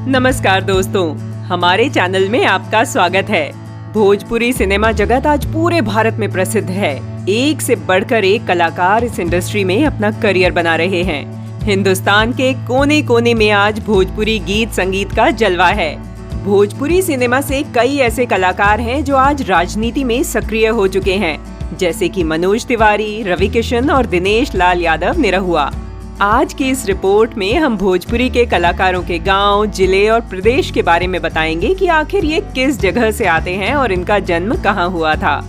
नमस्कार दोस्तों, हमारे चैनल में आपका स्वागत है। भोजपुरी सिनेमा जगत आज पूरे भारत में प्रसिद्ध है। एक से बढ़कर एक कलाकार इस इंडस्ट्री में अपना करियर बना रहे हैं। हिंदुस्तान के कोने कोने में आज भोजपुरी गीत संगीत का जलवा है। भोजपुरी सिनेमा से कई ऐसे कलाकार हैं जो आज राजनीति में सक्रिय हो चुके हैं, जैसे कि मनोज तिवारी, रवि किशन और दिनेश लाल यादव निरहुआ। आज की इस रिपोर्ट में हम भोजपुरी के कलाकारों के गांव, जिले और प्रदेश के बारे में बताएंगे कि आखिर ये किस जगह से आते हैं और इनका जन्म कहां हुआ था।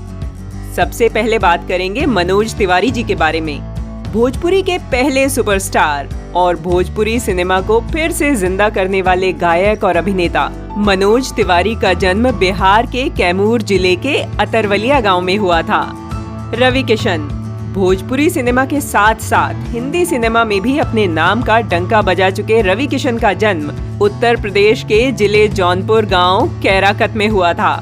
सबसे पहले बात करेंगे मनोज तिवारी जी के बारे में। भोजपुरी के पहले सुपरस्टार और भोजपुरी सिनेमा को फिर से जिंदा करने वाले गायक और अभिनेता मनोज तिवारी का जन्म बिहार के कैमूर जिले के अतरवलिया गाँव में हुआ था। रवि किशन भोजपुरी सिनेमा के साथ साथ हिंदी सिनेमा में भी अपने नाम का डंका बजा चुके रवि किशन का जन्म उत्तर प्रदेश के जिले जौनपुर गांव कैराकत में हुआ था।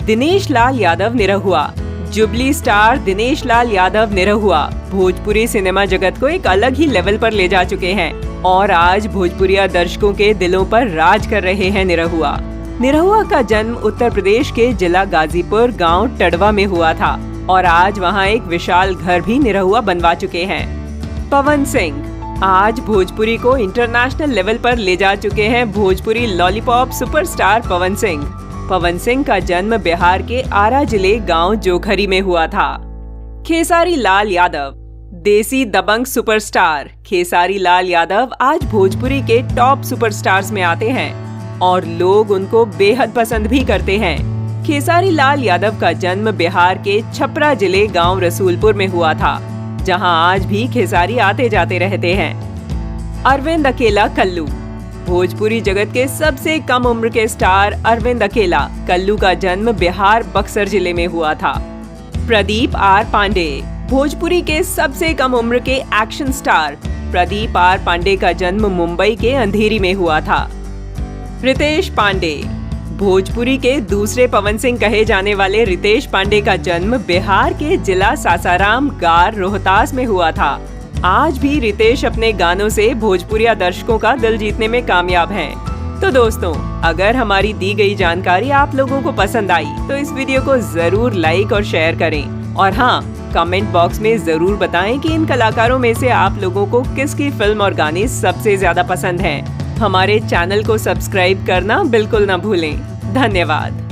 Dinesh Lal Yadav Nirahua jubilee star Dinesh Lal Yadav Nirahua Bhojpuri cinema जगत को एक अलग ही लेवल पर ले जा चुके हैं और आज भोजपुरिया दर्शकों के दिलों पर राज कर रहे हैं। निरहुआ का जन्म उत्तर प्रदेश के जिला गाजीपुर गाँव टडवा में हुआ था और आज वहां एक विशाल घर भी निरहुआ बनवा चुके हैं। पवन सिंह आज भोजपुरी को इंटरनेशनल लेवल पर ले जा चुके हैं। भोजपुरी लॉलीपॉप सुपरस्टार पवन सिंह का जन्म बिहार के आरा जिले गांव जोखरी में हुआ था। खेसारी लाल यादव देसी दबंग सुपरस्टार खेसारी लाल यादव आज भोजपुरी के टॉप सुपरस्टार्स में आते हैं और लोग उनको बेहद पसंद भी करते हैं। खेसारी लाल यादव का जन्म बिहार के छपरा जिले गांव रसूलपुर में हुआ था, जहां आज भी खेसारी आते जाते रहते हैं। अरविंद अकेला कल्लू भोजपुरी जगत के सबसे कम उम्र के स्टार अरविंद अकेला कल्लू का जन्म बिहार बक्सर जिले में हुआ था। प्रदीप आर पांडे भोजपुरी के सबसे कम उम्र के action star Pradeep R Pandey का जन्म मुंबई के अंधेरी में हुआ था। रितेश पांडे भोजपुरी के दूसरे पवन सिंह कहे जाने वाले रितेश पांडे का जन्म बिहार के जिला सासाराम गार रोहतास में हुआ था। आज भी रितेश अपने गानों से भोजपुरिया दर्शकों का दिल जीतने में कामयाब हैं। तो दोस्तों, अगर हमारी दी गई जानकारी आप लोगों को पसंद आई तो इस वीडियो को जरूर लाइक और शेयर करें और हाँ, कमेंट बॉक्स में जरूर बताएं कि इन कलाकारों में से आप लोगों को किसकी फिल्म और गाने सबसे ज्यादा पसंद हैं। हमारे चैनल को सब्सक्राइब करना बिल्कुल ना भूलें। धन्यवाद।